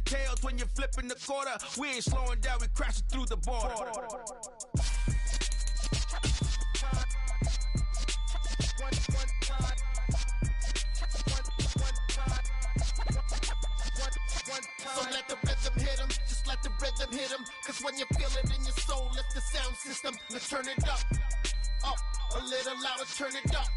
tails when you're flipping the quarter. We ain't slowing down, we crashing through the border. So let the rhythm hit him, just let the rhythm hit him. Cause when you feel it in your soul, lift the sound system. Let's turn it up, a little louder, turn it up,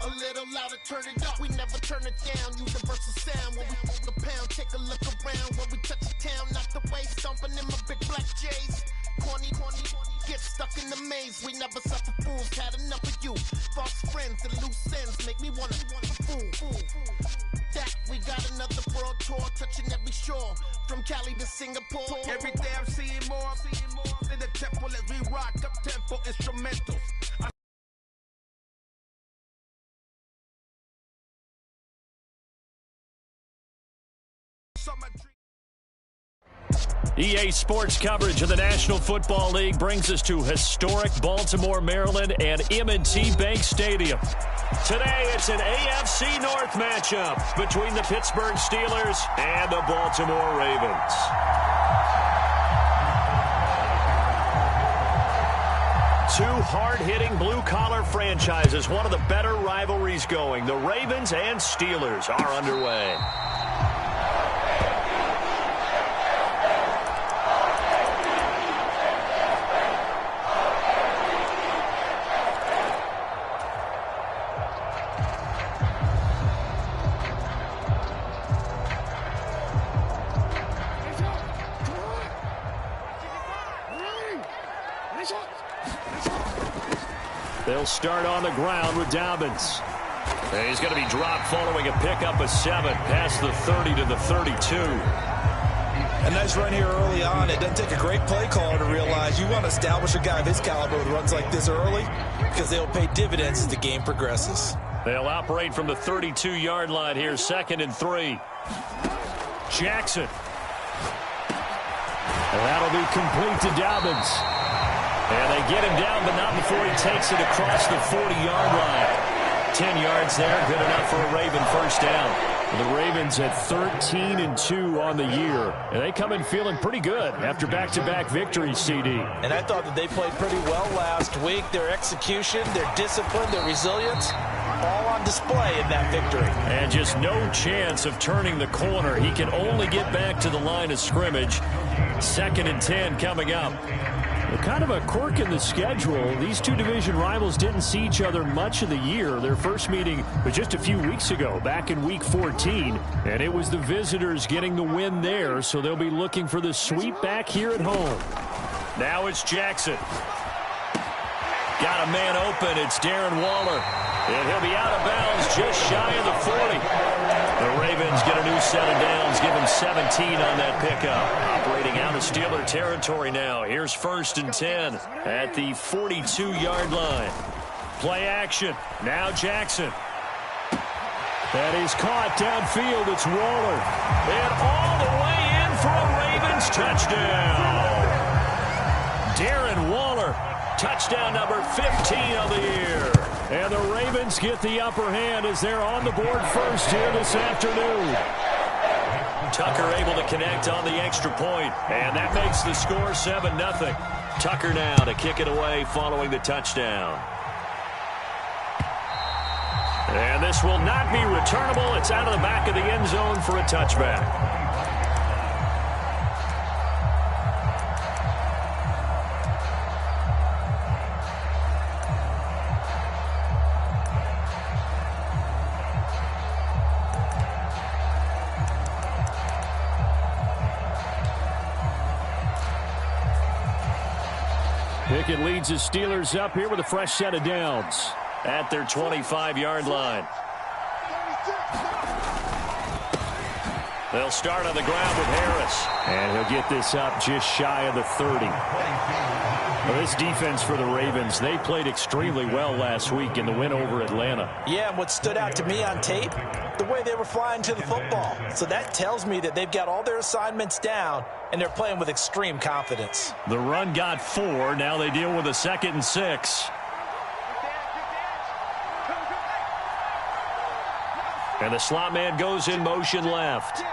a little louder, turn it up. We never turn it down, universal sound. When we hold the pound, take a look around. When we touch the town, not the way, stomping in my big black J's. Corny, get stuck in the maze. We never suffer fools, had enough of you. False friends and loose ends make me wanna fool. That we got another world tour, touching every shore, from Cali to Singapore. Every day I'm seeing more in the temple as we rock up tempo instrumentals. EA Sports coverage of the National Football League brings us to historic Baltimore, Maryland, and M&T Bank Stadium. Today, it's an AFC North matchup between the Pittsburgh Steelers and the Baltimore Ravens. Two hard-hitting blue-collar franchises, one of the better rivalries going. The Ravens and Steelers are underway. They'll start on the ground with Dobbins. And he's going to be dropped following a pickup of 7 past the 30 to the 32. A nice run here early on. It doesn't take a great play caller to realize you want to establish a guy of his caliber with runs like this early because they'll pay dividends as the game progresses. They'll operate from the 32-yard line here, 2nd and 3. Jackson. And that'll be complete to Dobbins. And they get him down, but not before he takes it across the 40-yard line. 10 yards there, good enough for a Raven first down. The Ravens at 13-2 on the year. And they come in feeling pretty good after back-to-back victories, CD. And I thought that they played pretty well last week. Their execution, their discipline, their resilience, all on display in that victory. And just no chance of turning the corner. He can only get back to the line of scrimmage. 2nd and 10 coming up. Well, kind of a quirk in the schedule. These two division rivals didn't see each other much of the year. Their first meeting was just a few weeks ago, back in Week 14. And it was the visitors getting the win there, so they'll be looking for the sweep back here at home. Now it's Jackson. Got a man open. It's Darren Waller. And he'll be out of bounds just shy of the 40. The Ravens get a new set of downs, give him 17 on that pickup. Operating out of Steeler territory now. Here's 1st and 10 at the 42-yard line. Play action. Now Jackson. That is caught downfield. It's Waller. And all the way in for a Ravens touchdown. Darren Waller. Touchdown number 15 of the year. And the Ravens get the upper hand as they're on the board first here this afternoon. Tucker able to connect on the extra point, and that makes the score 7-0. Tucker now to kick it away following the touchdown. And this will not be returnable. It's out of the back of the end zone for a touchback. Pickett leads his Steelers up here with a fresh set of downs at their 25-yard line. They'll start on the ground with Harris. And he'll get this up just shy of the 30. Well, this defense for the Ravens, they played extremely well last week in the win over Atlanta. Yeah, and what stood out to me on tape, the way they were flying to the football. So that tells me that they've got all their assignments down, and they're playing with extreme confidence. The run got 4. Now they deal with a 2nd and 6. And the slot man goes in motion left.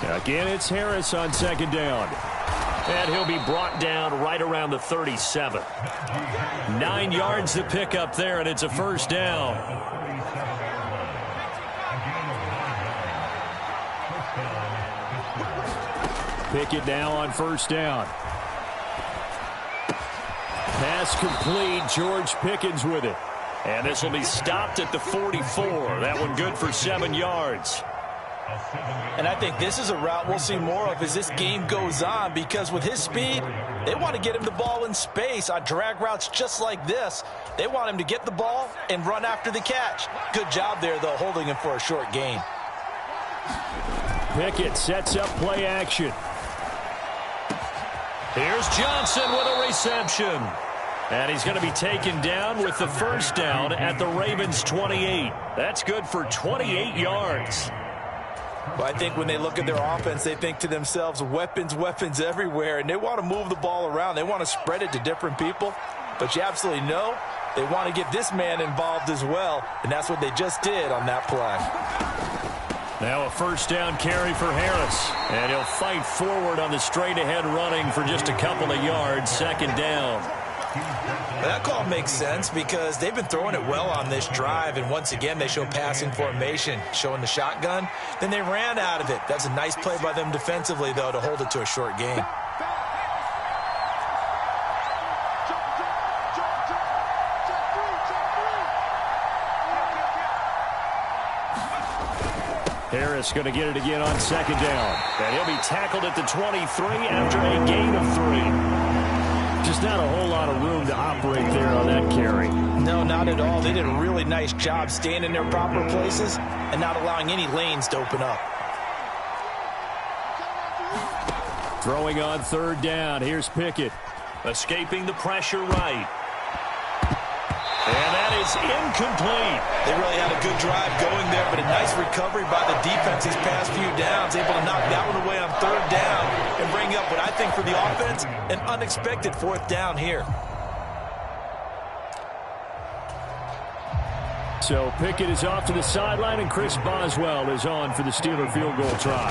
Again, it's Harris on second down. And he'll be brought down right around the 37. 9 yards to pick up there, and it's a first down. Pickett now on first down. Pass complete. George Pickens with it. And this will be stopped at the 44. That one good for 7 yards. And I think this is a route we'll see more of as this game goes on, because with his speed, they want to get him the ball in space on drag routes just like this. They want him to get the ball and run after the catch. Good job there, though, holding him for a short gain. Pickett sets up play action. Here's Johnson with a reception. And he's going to be taken down with the first down at the Ravens' 28. That's good for 28 yards. Well, I think when they look at their offense, they think to themselves, weapons, weapons everywhere, and they want to move the ball around. They want to spread it to different people. But you absolutely know they want to get this man involved as well, and that's what they just did on that play. Now a first down carry for Harris, and he'll fight forward on the straight-ahead running for just a couple of yards, second down. That call makes sense because they've been throwing it well on this drive, and once again they show passing formation, showing the shotgun. Then they ran out of it. That's a nice play by them defensively, though, to hold it to a short gain. Harris going to get it again on second down, and he'll be tackled at the 23 after a gain of 3. Just not a whole lot of room to operate there on that carry. No, not at all. They did a really nice job staying in their proper places and not allowing any lanes to open up. Throwing on third down. Here's Pickett. Escaping the pressure right. And that is incomplete. They really had a good drive going there, but a nice recovery by the defense these past few downs, able to knock that one away on third down and bring up what I think for the offense, an unexpected fourth down here. So Pickett is off to the sideline, and Chris Boswell is on for the Steeler field goal try.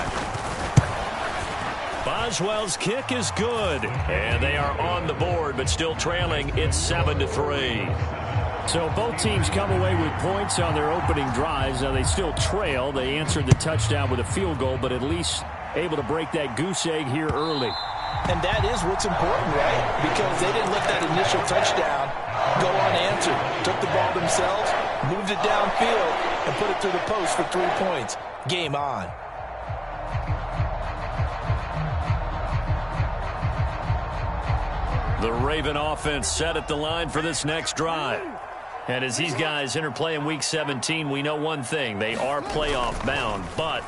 Boswell's kick is good, and they are on the board, but still trailing. It's 7-3. So both teams come away with points on their opening drives. Now they still trail. They answered the touchdown with a field goal, but at least able to break that goose egg here early. And that is what's important, right? Because they didn't let that initial touchdown go unanswered. Took the ball themselves, moved it downfield, and put it through the post for 3 points. Game on. The Raven offense set at the line for this next drive. And as these guys interplay in Week 17, we know one thing. They are playoff bound, but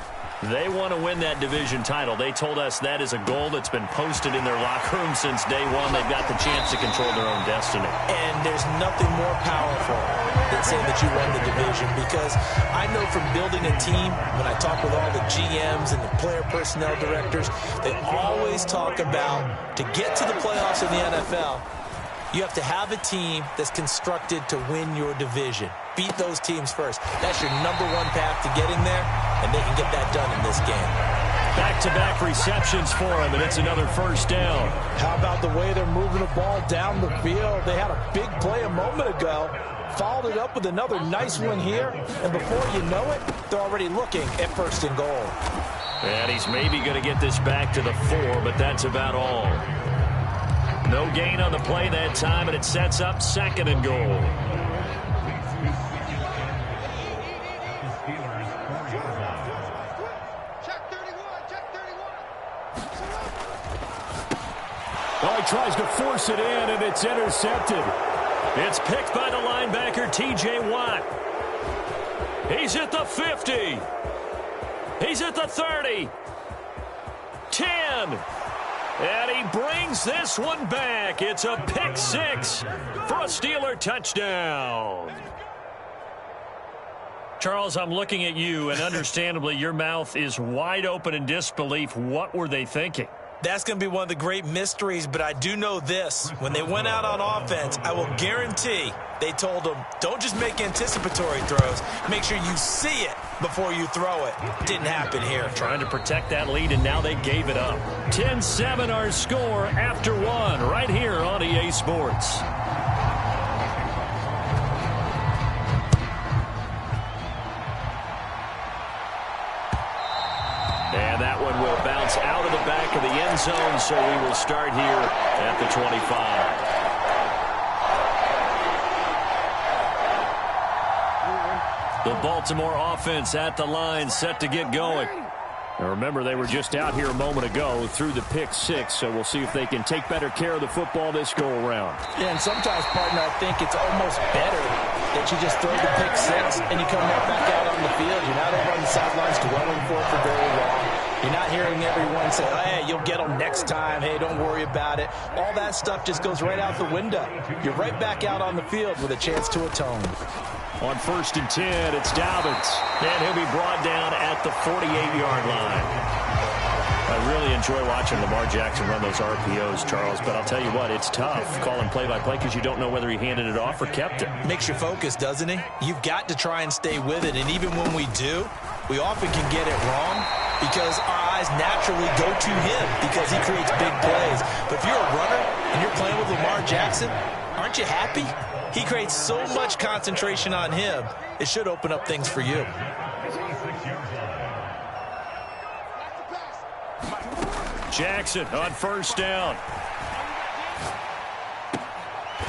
they want to win that division title. They told us that is a goal that's been posted in their locker room since day one. They've got the chance to control their own destiny. And there's nothing more powerful than saying that you won the division, because I know from building a team, when I talk with all the GMs and the player personnel directors, they always talk about to get to the playoffs in the NFL, you have to have a team that's constructed to win your division. Beat those teams first. That's your #1 path to getting there, and they can get that done in this game. Back-to-back receptions for him, and it's another first down. How about the way they're moving the ball down the field? They had a big play a moment ago, followed it up with another nice one here, and before you know it, they're already looking at first and goal. And he's maybe going to get this back to the 4, but that's about all. No gain on the play that time, and it sets up second and goal. Oh, he tries to force it in, and it's intercepted. It's picked by the linebacker, T.J. Watt. He's at the 50. He's at the 30. 10. And he brings this one back. It's a pick 6 for a Steeler touchdown. Charles, I'm looking at you, and understandably, your mouth is wide open in disbelief. What were they thinking? That's going to be one of the great mysteries, but I do know this. When they went out on offense, I will guarantee they told them, don't just make anticipatory throws. Make sure you see it before you throw it. Didn't happen here. Trying to protect that lead, and now they gave it up. 10-7 our score after one right here on EA Sports. And that one will bounce out of the back of the end zone, so we will start here at the 25. The Baltimore offense at the line, set to get going. Now remember, they were just out here a moment ago through the pick six, so we'll see if they can take better care of the football this go-around. Yeah, and sometimes, partner, I think it's almost better that you just throw the pick six and you come right back out on the field. You're not over on the sidelines dwelling for it for very long. You're not hearing everyone say, hey, you'll get them next time. Hey, don't worry about it. All that stuff just goes right out the window. You're right back out on the field with a chance to atone. On 1st and 10, it's Dobbins. And he'll be brought down at the 48-yard line. I really enjoy watching Lamar Jackson run those RPOs, Charles, but I'll tell you what, it's tough calling play-by-play because you don't know whether he handed it off or kept it. Makes you focus, doesn't he? You've got to try and stay with it, and even when we do, we often can get it wrong because our eyes naturally go to him because he creates big plays. But if you're a runner and you're playing with Lamar Jackson, aren't you happy? He creates so much concentration on him, it should open up things for you. Jackson on 1st down.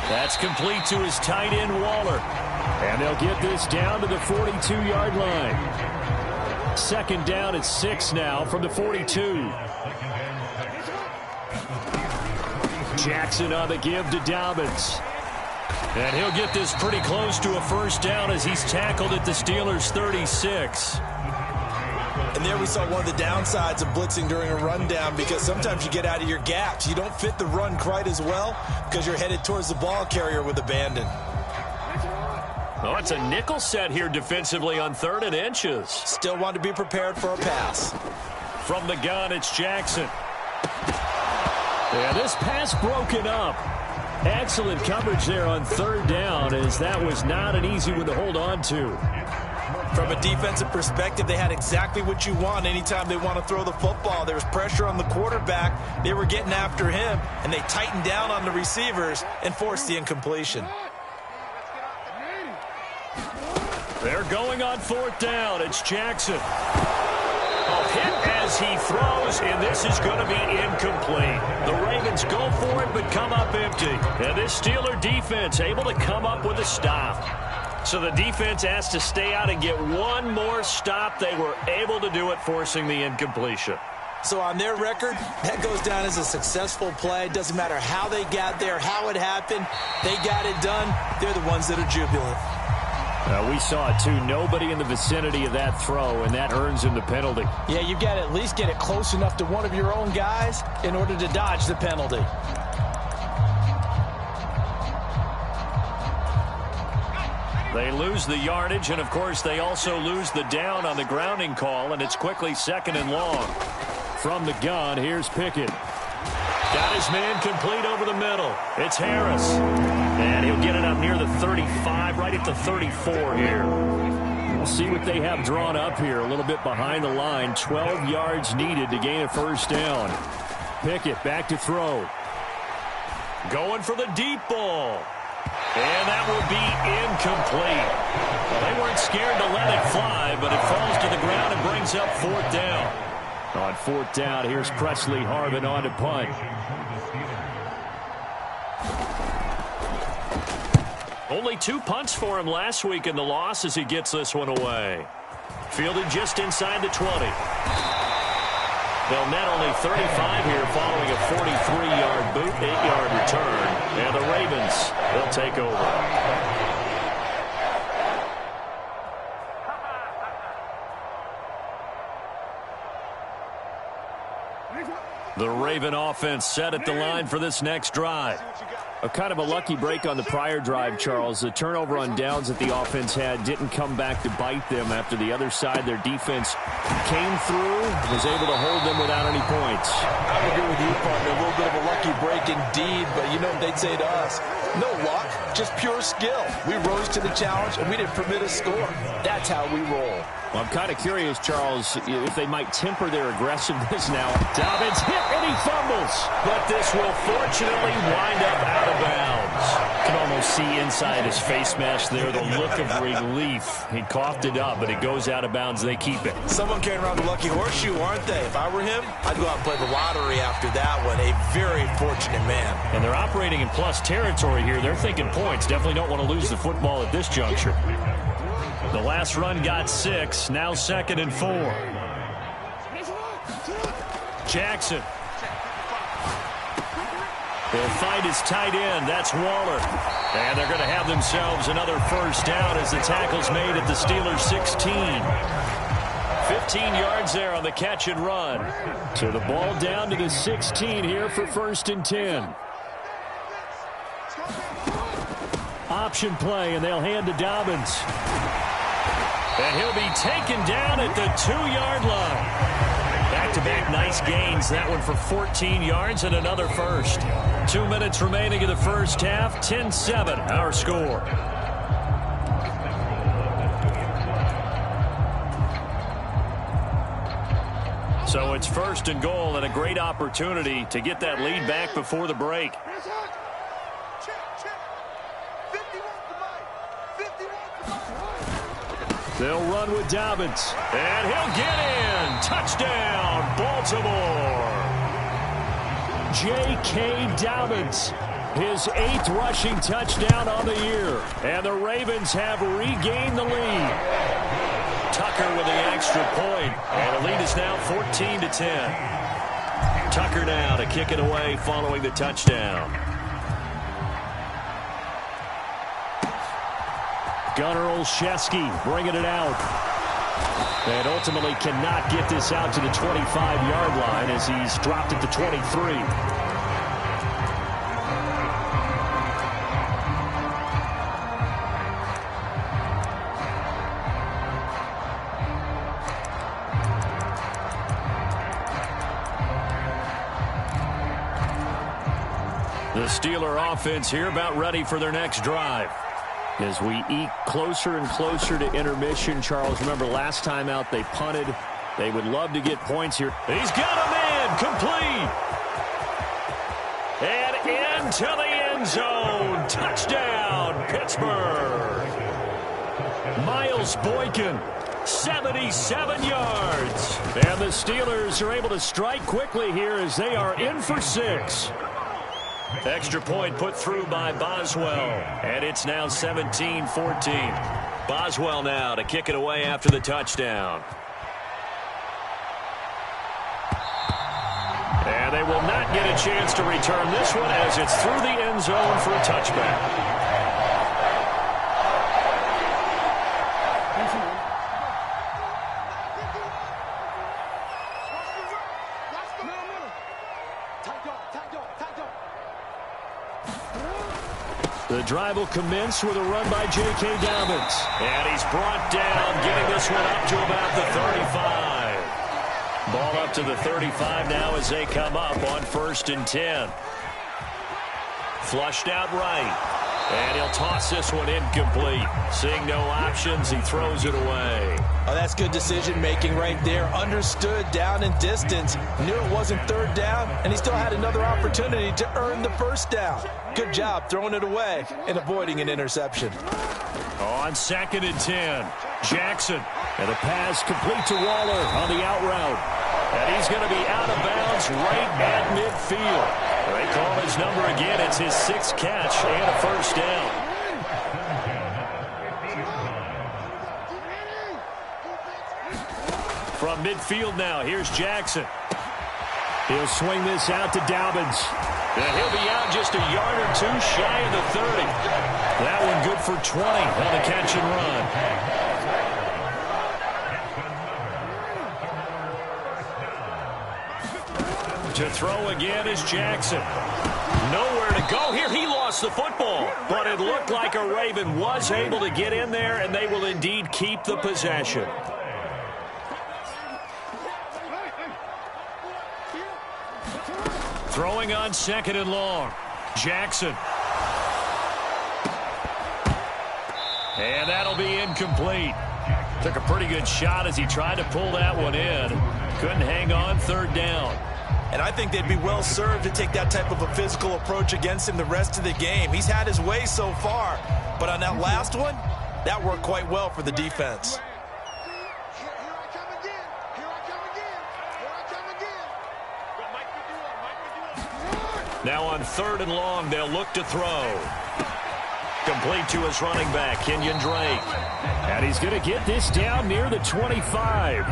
That's complete to his tight end, Waller. And they'll get this down to the 42-yard line. 2nd down at 6 now from the 42. Jackson on the give to Dobbins. And he'll get this pretty close to a 1st down as he's tackled at the Steelers' 36. And there we saw one of the downsides of blitzing during a rundown because sometimes you get out of your gaps. You don't fit the run quite as well because you're headed towards the ball carrier with abandon. Oh, it's a nickel set here defensively on 3rd and inches. Still want to be prepared for a pass. From the gun, it's Jackson. And this pass broken up. Excellent coverage there on 3rd down, as that was not an easy one to hold on to. From a defensive perspective, they had exactly what you want anytime they want to throw the football. There was pressure on the quarterback. They were getting after him, and they tightened down on the receivers and forced the incompletion. They're going on 4th down. It's Jackson. Hit as he throws, and this is going to be incomplete. The Ravens go for it, but come up empty. And this Steeler defense able to come up with a stop. So the defense has to stay out and get one more stop. They were able to do it, forcing the incompletion. So on their record, that goes down as a successful play. Doesn't matter how they got there, how it happened. They got it done. They're the ones that are jubilant. We saw it, too. Nobody in the vicinity of that throw, and that earns him the penalty. Yeah, you've got to at least get it close enough to one of your own guys in order to dodge the penalty. They lose the yardage, and, of course, they also lose the down on the grounding call, and it's quickly 2nd and long. From the gun, here's Pickett. Got his man complete over the middle. It's Harris. And he'll get it up near the 35, right at the 34 here. We'll see what they have drawn up here. A little bit behind the line. 12 yards needed to gain a 1st down. Pickett back to throw. Going for the deep ball. And that will be incomplete. Well, they weren't scared to let it fly, but it falls to the ground and brings up 4th down. On 4th down, here's Presley Harvin on to punt. Only 2 punts for him last week in the loss as he gets this one away. Fielded just inside the 20. They'll net only 35 here following a 43-yard boot, 8-yard return. And the Ravens, they'll take over. The Raven offense set at the line for this next drive. A kind of a lucky break on the prior drive, Charles. The turnover on downs that the offense had didn't come back to bite them after the other side. Their defense came through, was able to hold them without any points. I would agree with you, partner. A little bit of a lucky break indeed, but you know what they'd say to us? No luck, just pure skill. We rose to the challenge, and we didn't permit a score. That's how we roll. Well, I'm kind of curious, Charles, if they might temper their aggressiveness now. Dobbins hit and he fumbles. But this will fortunately wind up out of bounds. You can almost see inside his face mask there the look of relief. He coughed it up, but it goes out of bounds. They keep it. Someone carrying around the lucky horseshoe, aren't they? If I were him, I'd go out and play the lottery after that one. A very fortunate man. And they're operating in plus territory here. They're thinking points. Definitely don't want to lose the football at this juncture. The last run got 6. Now 2nd and 4. Jackson. He'll find his tight end. That's Waller. And they're going to have themselves another first down as the tackle's made at the Steelers' 16. 15 yards there on the catch and run. So the ball down to the 16 here for 1st and 10. Option play, and they'll hand to Dobbins. And he'll be taken down at the 2-yard line. Back-to-back nice gains. That one for 14 yards and another first. 2 minutes remaining in the first half. 10-7, our score. So it's 1st and goal and a great opportunity to get that lead back before the break. They'll run with Dobbins. And he'll get in. Touchdown, Baltimore. J.K. Dobbins, his 8th rushing touchdown on the year. And the Ravens have regained the lead. Tucker with the extra point. And the lead is now 14-10. Tucker now to kick it away following the touchdown. Gunnar Olszewski bringing it out. And ultimately cannot get this out to the 25-yard line as he's dropped at the 23. The Steeler offense here about ready for their next drive. As we eke closer and closer to intermission, Charles, remember last time out they punted. They would love to get points here. He's got a man complete. And into the end zone. Touchdown, Pittsburgh. Miles Boykin, 77 yards. And the Steelers are able to strike quickly here as they are in for 6. Extra point put through by Boswell. And it's now 17-14. Boswell now to kick it away after the touchdown. And they will not get a chance to return this one as it's through the end zone for a touchback. The drive will commence with a run by J.K. Dobbins. And he's brought down, getting this one up to about the 35. Ball up to the 35 now as they come up on 1st and 10. Flushed out right. And he'll toss this one incomplete. Seeing no options, he throws it away. Oh, that's good decision-making right there. Understood down and distance. Knew it wasn't 3rd down, and he still had another opportunity to earn the 1st down. Good job throwing it away and avoiding an interception. On 2nd and 10, Jackson. And a pass complete to Waller on the out route. And he's going to be out of bounds right at midfield. They call his number again. It's his 6th catch and a 1st down. From midfield now, here's Jackson. He'll swing this out to Dobbins. And he'll be out just a yard or 2 shy of the 30. That one good for 20 on the catch and run. To throw again is Jackson. Nowhere to go here. He lost the football. But it looked like a Raven was able to get in there, and they will indeed keep the possession. Throwing on 2nd and long. Jackson. And that'll be incomplete. Took a pretty good shot as he tried to pull that one in. Couldn't hang on 3rd down. And I think they'd be well served to take that type of a physical approach against him the rest of the game. He's had his way so far. But on that last one, that worked quite well for the defense. Now on 3rd and long, they'll look to throw. Complete to his running back, Kenyon Drake. And he's going to get this down near the 25.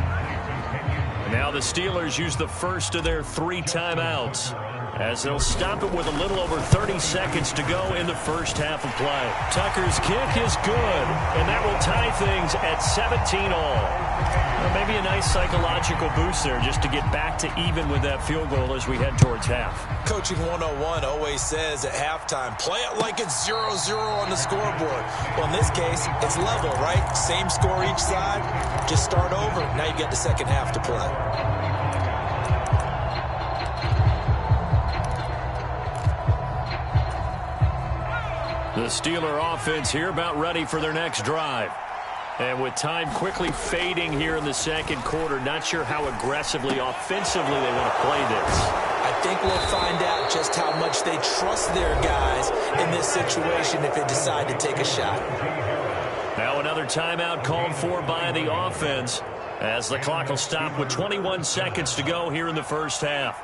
Now the Steelers use the first of their 3 timeouts as they'll stop it with a little over 30 seconds to go in the first half of play. Tucker's kick is good, and that will tie things at 17 all. Well, maybe a nice psychological boost there just to get back to even with that field goal as we head towards half. Coaching 101 always says at halftime, play it like it's 0-0 on the scoreboard. Well, in this case, it's level, right? Same score each side. Just start over. Now you get the second half to play. The Steeler offense here about ready for their next drive. And with time quickly fading here in the second quarter, not sure how aggressively, offensively they want to play this. I think we'll find out just how much they trust their guys in this situation if they decide to take a shot. Now another timeout called for by the offense as the clock will stop with 21 seconds to go here in the first half.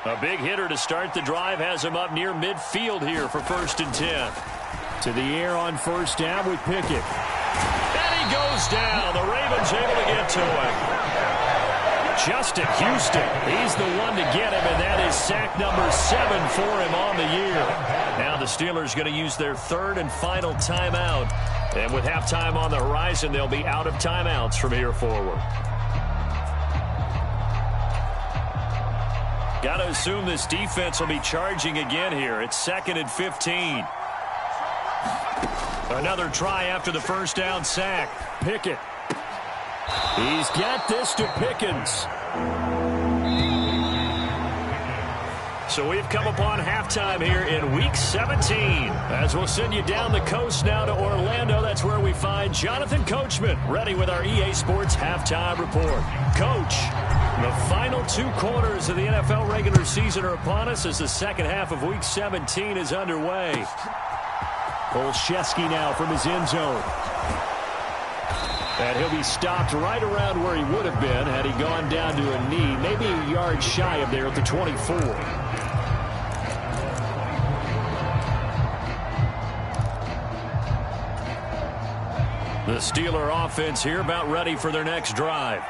A big hitter to start the drive has him up near midfield here for 1st and 10. To the air on 1st down with Pickett. And he goes down. The Ravens able to get to him. Justin Houston, he's the one to get him, and that is sack number 7 for him on the year. Now the Steelers going to use their 3rd and final timeout. And with halftime on the horizon, they'll be out of timeouts from here forward. Got to assume this defense will be charging again here. It's 2nd and 15. Another try after the first down sack. Pickett. He's got this to Pickens. So we've come upon halftime here in Week 17. As we'll send you down the coast now to Orlando. That's where we find Jonathan Coachman ready with our EA Sports Halftime Report. Coach, the final 2 quarters of the NFL regular season are upon us as the second half of Week 17 is underway. Olszewski now from his end zone. And he'll be stopped right around where he would have been had he gone down to a knee, maybe a yard shy of there at the 24. The Steeler offense here about ready for their next drive.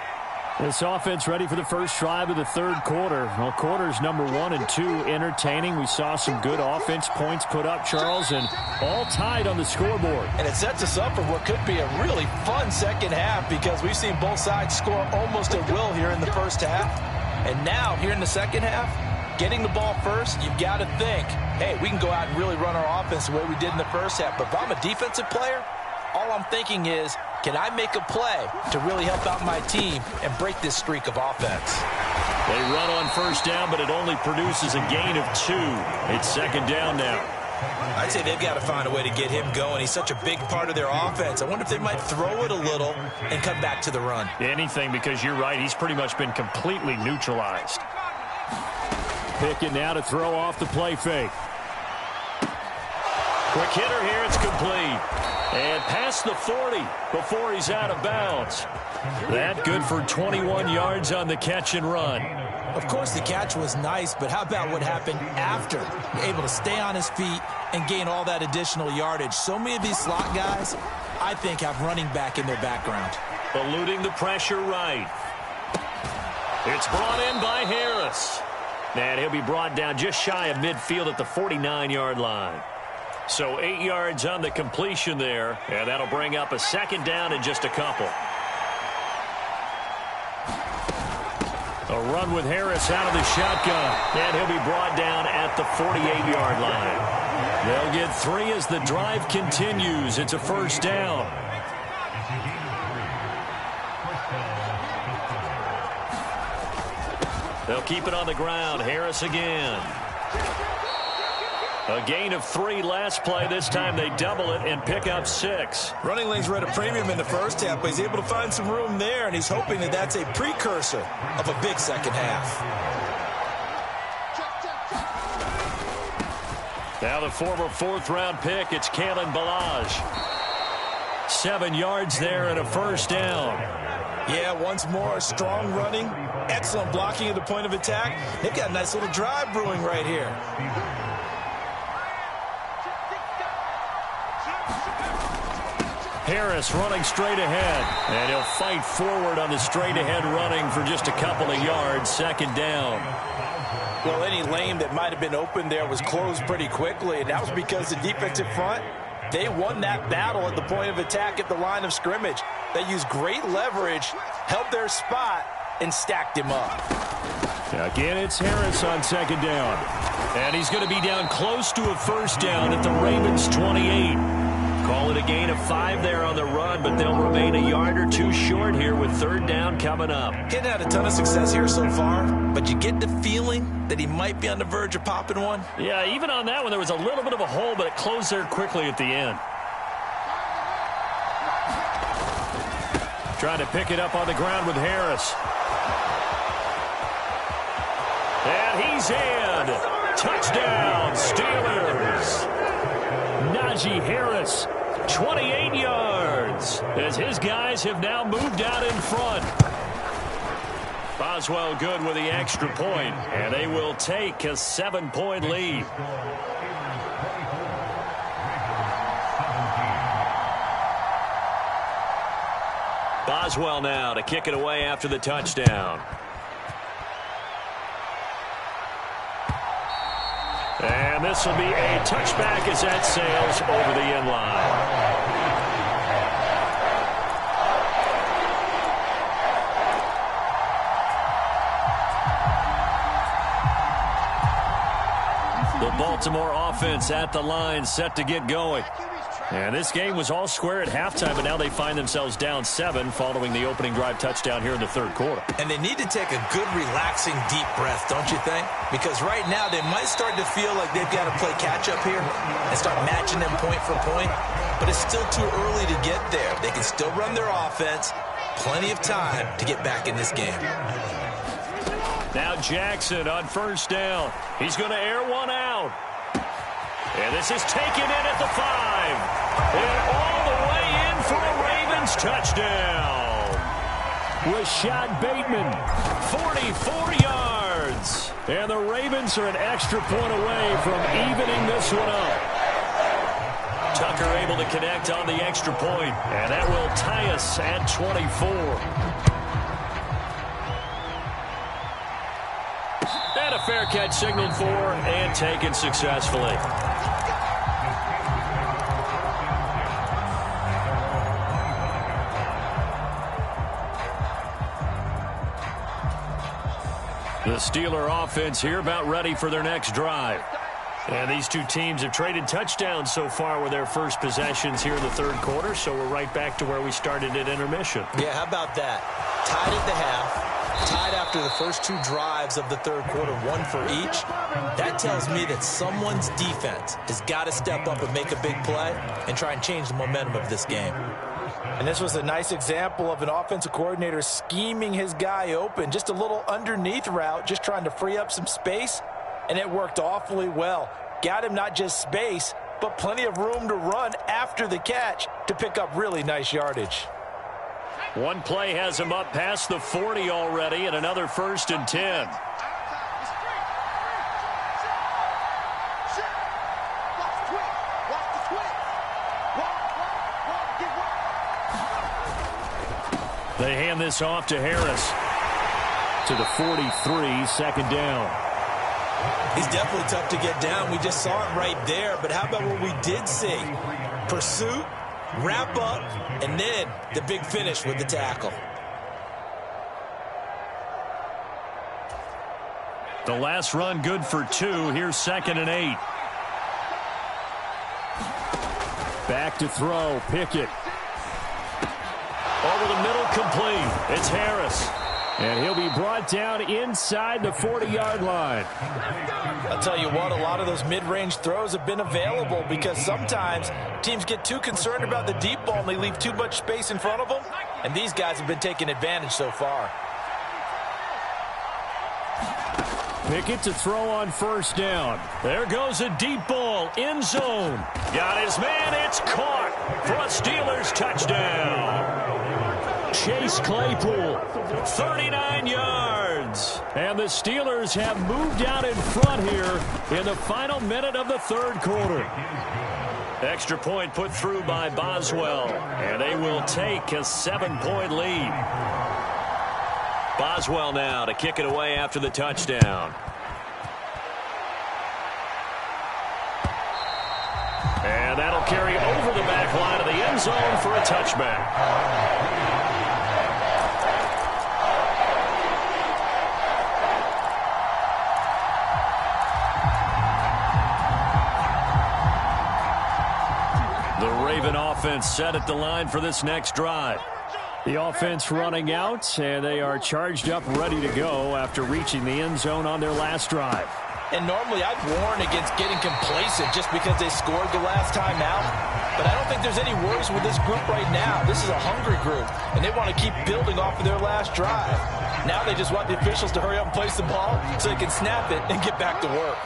This offense ready for the first drive of the 3rd quarter. Well, quarters number 1 and 2 entertaining. We saw some good offense points put up, Charles, and all tied on the scoreboard. And it sets us up for what could be a really fun second half because we've seen both sides score almost at will here in the first half. And now, here in the second half, getting the ball first, you've got to think, hey, we can go out and really run our offense the way we did in the first half. But if I'm a defensive player, all I'm thinking is, can I make a play to really help out my team and break this streak of offense? They run on first down, but it only produces a gain of 2. It's second down now. I'd say they've got to find a way to get him going. He's such a big part of their offense. I wonder if they might throw it a little and come back to the run. Anything, because you're right. He's pretty much been completely neutralized. Pickett now to throw off the play fake. Quick hitter here. It's complete. And past the 40 before he's out of bounds. That good for 21 yards on the catch and run. Of course, the catch was nice, but how about what happened after? Able to stay on his feet and gain all that additional yardage. So many of these slot guys, I think, have running back in their background. Eluding the pressure right. It's brought in by Harris. And he'll be brought down just shy of midfield at the 49-yard line. So 8 yards on the completion there, and that'll bring up a second down in just a couple. A run with Harris out of the shotgun, and he'll be brought down at the 48-yard line. They'll get 3 as the drive continues. It's a first down. They'll keep it on the ground. Harris again. A gain of 3 last play. This time they double it and pick up 6. Running lanes were at a premium in the first half, but he's able to find some room there, and he's hoping that that's a precursor of a big second half. Now the former 4th-round pick, it's Kalen Ballage. 7 yards there and a first down. Yeah, once more, strong running, excellent blocking at the point of attack. They've got a nice little drive brewing right here. Harris running straight ahead, and he'll fight forward on the straight-ahead running for just a couple of yards. Second down. Well, any lane that might have been open there was closed pretty quickly, and that was because the defensive front, they won that battle at the point of attack at the line of scrimmage. They used great leverage, held their spot, and stacked him up. Again, it's Harris on second down. And he's going to be down close to a first down at the Ravens' 28. Call it a gain of 5 there on the run, but they'll remain a yard or 2 short here with third down coming up. Getting had a ton of success here so far, but you get the feeling that he might be on the verge of popping one. Yeah, even on that one, there was a little bit of a hole, but it closed there quickly at the end. Trying to pick it up on the ground with Harris. And he's in. Touchdown, Steelers. Najee Harris, 28 yards, as his guys have now moved out in front. Boswell good with the extra point, and they will take a 7-point lead. Boswell now to kick it away after the touchdown. And this will be a touchback as that sails over the end line. The Baltimore offense at the line, set to get going. And this game was all square at halftime, but now they find themselves down 7 following the opening drive touchdown here in the third quarter. And they need to take a good, relaxing, deep breath, don't you think? Because right now they might start to feel like they've got to play catch-up here and start matching them point for point. But it's still too early to get there. They can still run their offense. Plenty of time to get back in this game. Now Jackson on first down. He's going to air one out. And this is taken in at the 5. And all the way in for a Ravens touchdown. Rashad Bateman, 44 yards. And the Ravens are an extra point away from evening this one up. Tucker able to connect on the extra point, and that will tie us at 24. And a fair catch signaled for and taken successfully. The Steeler offense here about ready for their next drive. And these two teams have traded touchdowns so far with their first possessions here in the third quarter, so we're right back to where we started at intermission. Yeah, how about that? Tied at the half, tied after the first 2 drives of the third quarter, 1 for each. That tells me that someone's defense has got to step up and make a big play and try and change the momentum of this game. And this was a nice example of an offensive coordinator scheming his guy open. Just a little underneath route, just trying to free up some space, and it worked awfully well. Got him not just space, but plenty of room to run after the catch to pick up really nice yardage. One play has him up past the 40 already, and another 1st and 10. They hand this off to Harris. To the 43, second down. He's definitely tough to get down. We just saw it right there. But how about what we did see? Pursuit, wrap up, and then the big finish with the tackle. The last run good for 2. Here's 2nd and 8. Back to throw. Pickett. Over the middle, complete. It's Harris. And he'll be brought down inside the 40-yard line. I'll tell you what, a lot of those mid-range throws have been available because sometimes teams get too concerned about the deep ball and they leave too much space in front of them. And these guys have been taking advantage so far. Pickett to throw on 1st down. There goes a deep ball. End zone. Got his man. It's caught for a Steelers touchdown. Chase Claypool, 39 yards. And the Steelers have moved out in front here in the final minute of the 3rd quarter. Extra point put through by Boswell, and they will take a 7-point lead. Boswell now to kick it away after the touchdown. And that'll carry over the back line of the end zone for a touchback. The Raven offense set at the line for this next drive. The offense running out, and they are charged up, ready to go after reaching the end zone on their last drive. And normally I'd warn against getting complacent just because they scored the last time out. But I don't think there's any worries with this group right now. This is a hungry group, and they want to keep building off of their last drive. Now they just want the officials to hurry up and place the ball so they can snap it and get back to work.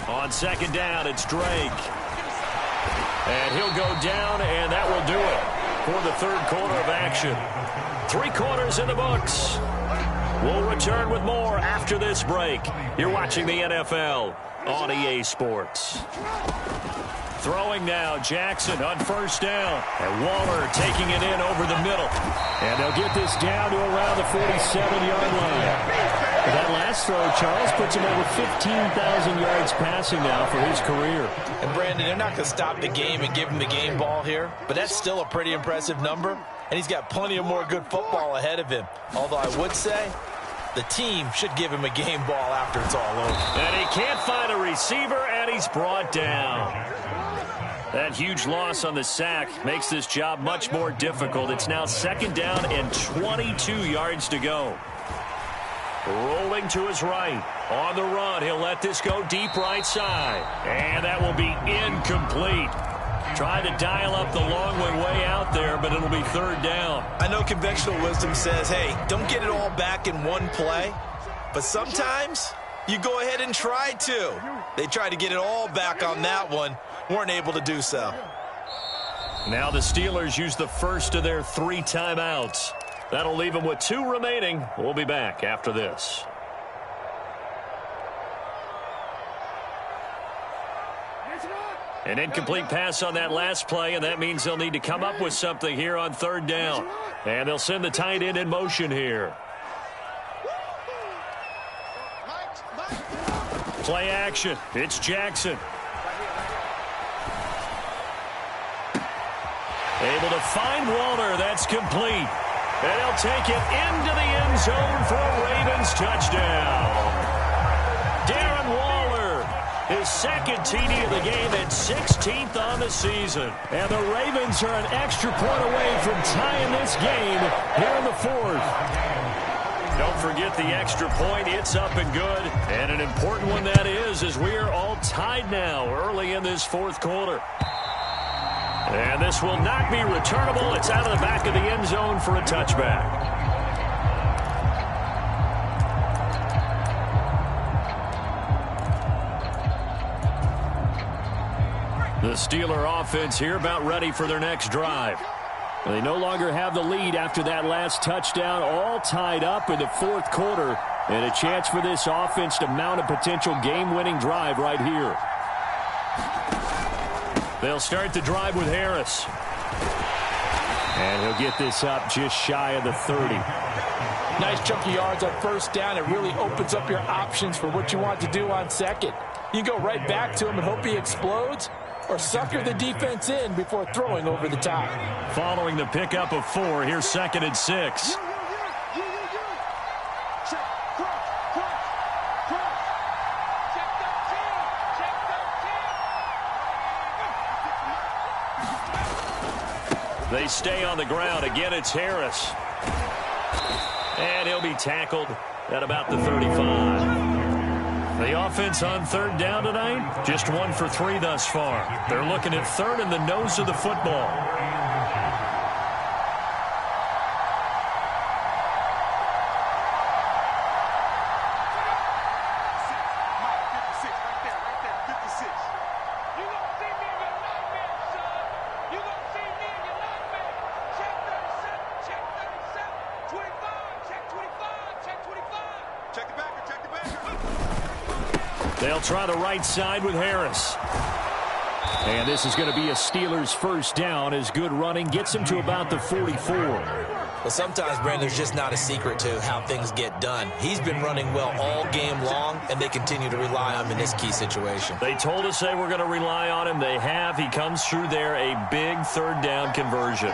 On 2nd down, it's Drake. And he'll go down, and that will do it for the 3rd quarter of action. 3 quarters in the books. We'll return with more after this break. You're watching the NFL on EA Sports. Throwing now, Jackson on 1st down. And Waller taking it in over the middle. And they'll get this down to around the 47-yard line. That last throw, Charles, puts him over 15,000 yards passing now for his career. And Brandon, they're not going to stop the game and give him the game ball here, but that's still a pretty impressive number, and he's got plenty of more good football ahead of him. Although I would say the team should give him a game ball after it's all over. And he can't find a receiver, and he's brought down. That huge loss on the sack makes this job much more difficult. It's now 2nd down and 22 yards to go. Rolling to his right. On the run, he'll let this go deep right side. And that will be incomplete. Trying to dial up the long one way out there, but it'll be 3rd down. I know conventional wisdom says, hey, don't get it all back in one play. But sometimes you go ahead and try to. They tried to get it all back on that one. Weren't able to do so. Now the Steelers use the first of their 3 timeouts. That'll leave them with 2 remaining. We'll be back after this. An incomplete pass on that last play, and that means they'll need to come up with something here on 3rd down. And they'll send the tight end in motion here. Play action. It's Jackson. Able to find Waller. That's complete. And he'll take it into the end zone for a Ravens touchdown. Darren Waller, his 2nd TD of the game and 16th on the season. And the Ravens are an extra point away from tying this game here in the 4th. Don't forget the extra point. It's up and good. And an important one that is, as we are all tied now early in this 4th quarter. And this will not be returnable. It's out of the back of the end zone for a touchback. The Steeler offense here about ready for their next drive. They no longer have the lead after that last touchdown, all tied up in the 4th quarter, and a chance for this offense to mount a potential game-winning drive right here. They'll start the drive with Harris. And he'll get this up just shy of the 30. Nice chunky yards on 1st down. It really opens up your options for what you want to do on 2nd. You go right back to him and hope he explodes, or sucker the defense in before throwing over the top. Following the pickup of 4, here's 2nd and 6. They stay on the ground. Again, it's Harris. And he'll be tackled at about the 35. The offense on 3rd down tonight, just 1 for 3 thus far. They're looking at 3rd and the nose of the football. They'll try the right side with Harris. And this is going to be a Steelers first down as good running gets him to about the 44. Well, sometimes, Brandon, there's just not a secret to how things get done. He's been running well all game long, and they continue to rely on him in this key situation. They told us they were going to rely on him. They have. He comes through there, a big 3rd down conversion.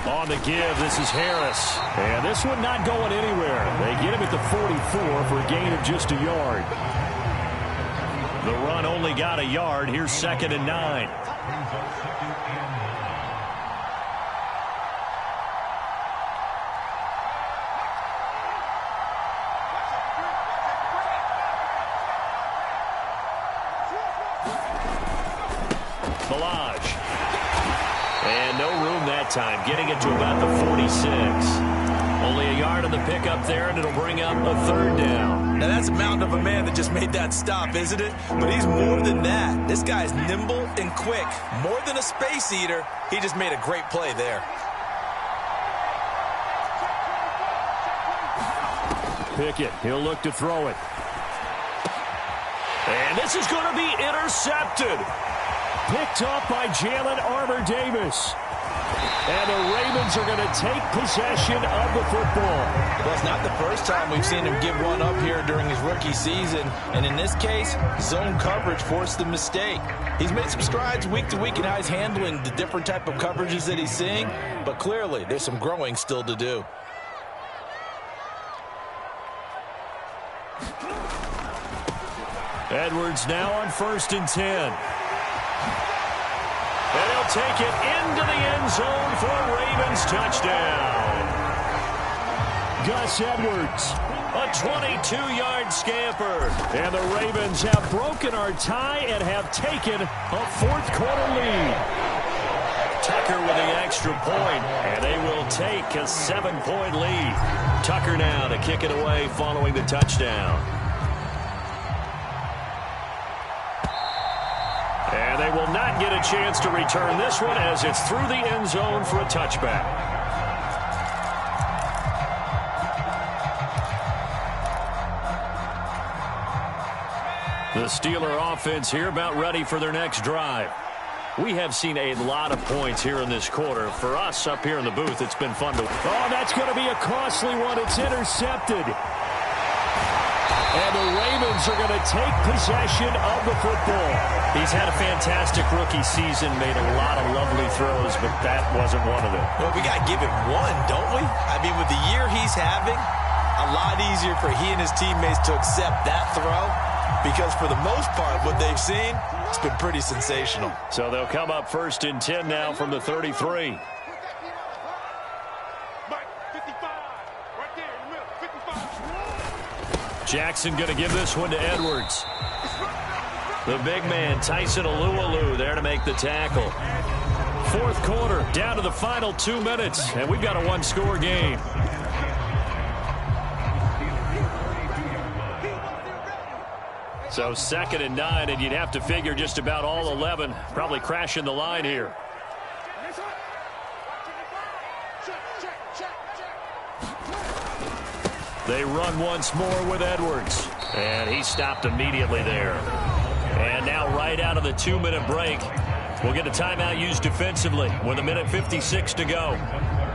On the give, this is Harris. And this one not going anywhere. They get him at the 44 for a gain of just a yard. The run only got a yard. Here's 2nd and 9. And no room that time, getting it to about the 46. Only a yard on the pickup there, and it'll bring up a 3rd down. Now, that's a mountain of a man that just made that stop, isn't it? But he's more than that. This guy's nimble and quick. More than a space eater, he just made a great play there. Pickett, he'll look to throw it. And this is going to be intercepted. Picked up by Jalen Armour-Davis. And the Ravens are going to take possession of the football. Well, it's not the first time we've seen him give one up here during his rookie season. And in this case, zone coverage forced the mistake. He's made some strides week to week in how he's handling the different type of coverages that he's seeing. But clearly, there's some growing still to do. Edwards now on 1st and 10. And he'll take it into the end zone for a Ravens touchdown. Gus Edwards, a 22-yard scamper. And the Ravens have broken our tie and have taken a 4th quarter lead. Tucker with the extra point, and they will take a 7-point lead. Tucker now to kick it away following the touchdown. And they will not get a chance to return this one as it's through the end zone for a touchback. The Steeler offense here about ready for their next drive. We have seen a lot of points here in this quarter. For us up here in the booth, it's been fun to... Oh, that's going to be a costly one. It's intercepted. And the Ravens are going to take possession of the football. He's had a fantastic rookie season, made a lot of lovely throws, but that wasn't one of them. Well, we got to give him one, don't we? I mean, with the year he's having, a lot easier for he and his teammates to accept that throw because for the most part, what they've seen, it's been pretty sensational. So they'll come up 1st and 10 now from the 33. Jackson going to give this one to Edwards. The big man, Tyson Alualu, there to make the tackle. 4th quarter, down to the final 2 minutes, and we've got a 1-score game. So 2nd and 9, and you'd have to figure just about all 11 probably crashing the line here. They run once more with Edwards. And he stopped immediately there. And now right out of the 2-minute break, we'll get a timeout used defensively with 1:56 to go.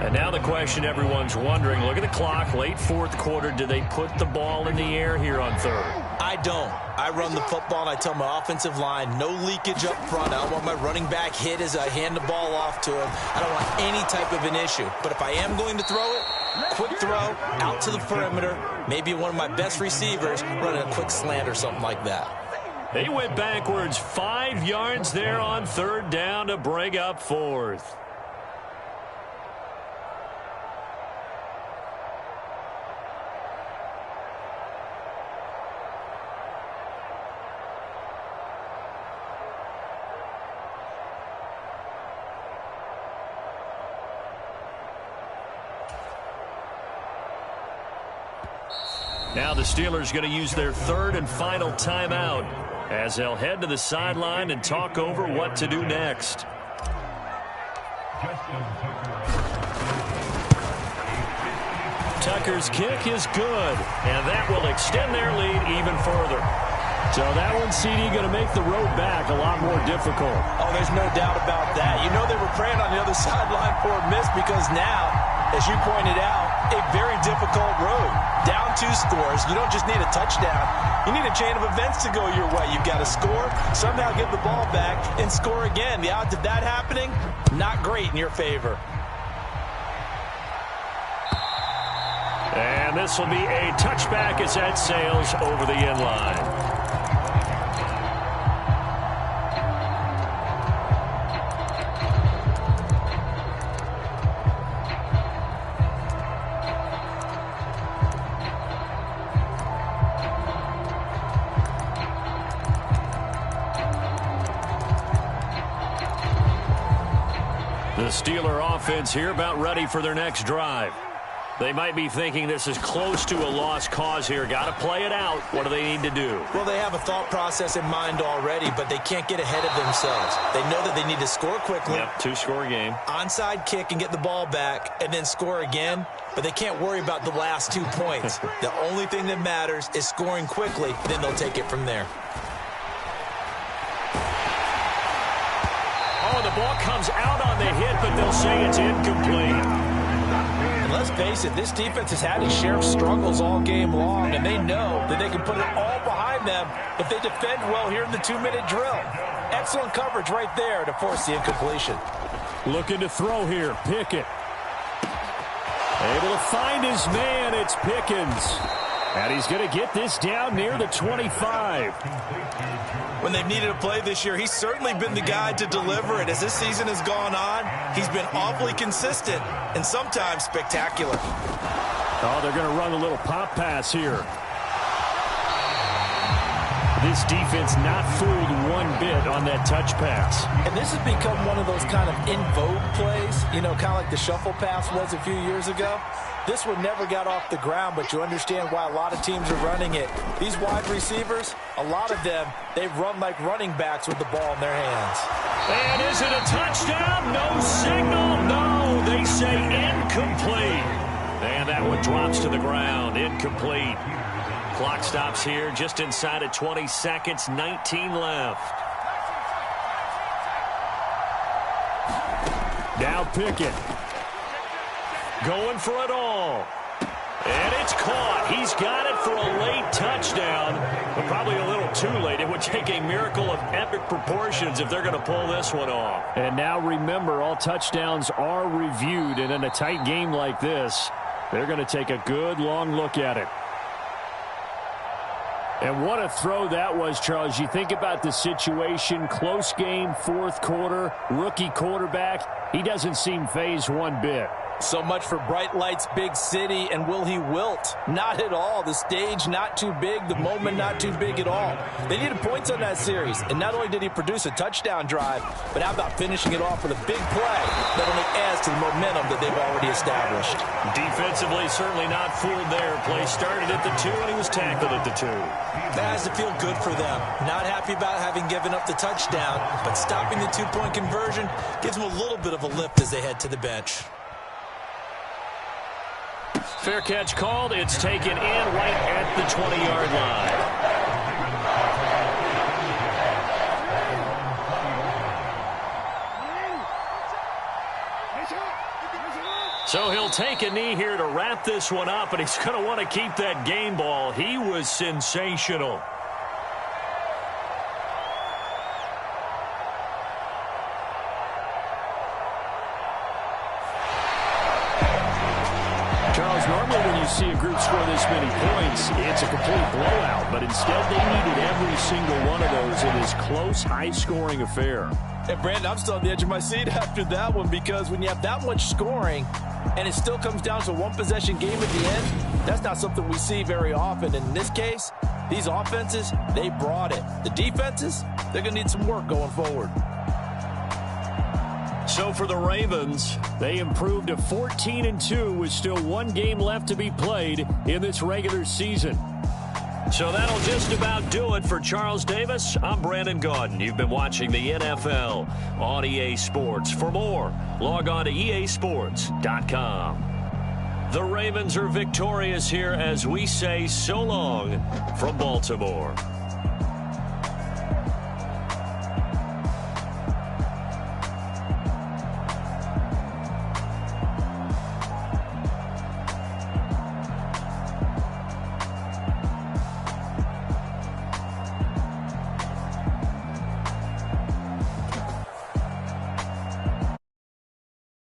And now the question everyone's wondering, look at the clock, late fourth quarter, do they put the ball in the air here on third? I don't. I run the football, and I tell my offensive line, no leakage up front. I don't want my running back hit as I hand the ball off to him. I don't want any type of an issue. But if I am going to throw it, quick throw, out to the perimeter, maybe one of my best receivers running a quick slant or something like that. They went backwards 5 yards there on third down to bring up fourth. Now the Steelers going to use their third and final timeout as they'll head to the sideline and talk over what to do next. Tucker's kick is good, and that will extend their lead even further. So that one, CD, going to make the road back a lot more difficult. Oh, there's no doubt about that. You know they were praying on the other sideline for a miss because now, as you pointed out, a very difficult road. Down 2 scores. You don't just need a touchdown. You need a chain of events to go your way. You've got to score, somehow get the ball back, and score again. The odds of that happening, not great in your favor. And this will be a touchback as that sails over the end line. The Steeler offense here about ready for their next drive. They might be thinking this is close to a lost cause here. Got to play it out. What do they need to do? Well, they have a thought process in mind already, but they can't get ahead of themselves. They know that they need to score quickly. Yep, 2-score game. Onside kick and get the ball back and then score again, but they can't worry about the last 2 points. The only thing that matters is scoring quickly, then they'll take it from there. Oh, the ball comes out on the hit, but they'll say it's incomplete. And let's face it, this defense has had its share of struggles all game long, and they know that they can put it all behind them if they defend well here in the 2-minute drill. Excellent coverage right there to force the incompletion. Looking to throw here, Pickett. Able to find his man, it's Pickens. And he's going to get this down near the 25. When they've needed a play this year, he's certainly been the guy to deliver it. As this season has gone on, he's been awfully consistent and sometimes spectacular. Oh, they're going to run a little pop pass here. This defense not fooled one bit on that touch pass. And this has become one of those kind of in vogue plays, you know, kind of like the shuffle pass was a few years ago. This one never got off the ground, but you understand why a lot of teams are running it. These wide receivers, a lot of them, they run like running backs with the ball in their hands. And is it a touchdown? No signal. No, they say incomplete. And that one drops to the ground. Incomplete. Clock stops here just inside of 20 seconds. 19 left. Now Pickett. Going for it all. And it's caught. He's got it for a late touchdown, but probably a little too late. It would take a miracle of epic proportions if they're going to pull this one off. And now remember, all touchdowns are reviewed, and in a tight game like this, they're going to take a good long look at it. And what a throw that was, Charles. You think about the situation, close game, fourth quarter, rookie quarterback. He doesn't seem fazed one bit. So much for bright lights, big city, and will he wilt? Not at all. The stage not too big, the moment not too big at all. They needed points on that series, and not only did he produce a touchdown drive, but how about finishing it off with a big play that only adds to the momentum that they've already established. Defensively, certainly not fooled there. Play started at the 2, and he was tackled at the 2. That has to feel good for them. Not happy about having given up the touchdown, but stopping the 2-point conversion gives them a little bit of a lift as they head to the bench. Fair catch called. It's taken in right at the 20-yard line. So he'll take a knee here to wrap this one up, and he's going to want to keep that game ball. He was sensational. Charles, normally when you see a group score this many points, it's a complete blowout, but instead they needed every single one of those in this close, high-scoring affair. And Brandon, I'm still on the edge of my seat after that one, because when you have that much scoring and it still comes down to one possession game at the end, that's not something we see very often. In this case, these offenses, they brought it. The defenses, they're going to need some work going forward. So for the Ravens, they improved to 14-2 with still one game left to be played in this regular season. So that'll just about do it for Charles Davis. I'm Brandon Gaudin. You've been watching the NFL on EA Sports. For more, log on to easports.com. The Ravens are victorious here as we say so long from Baltimore.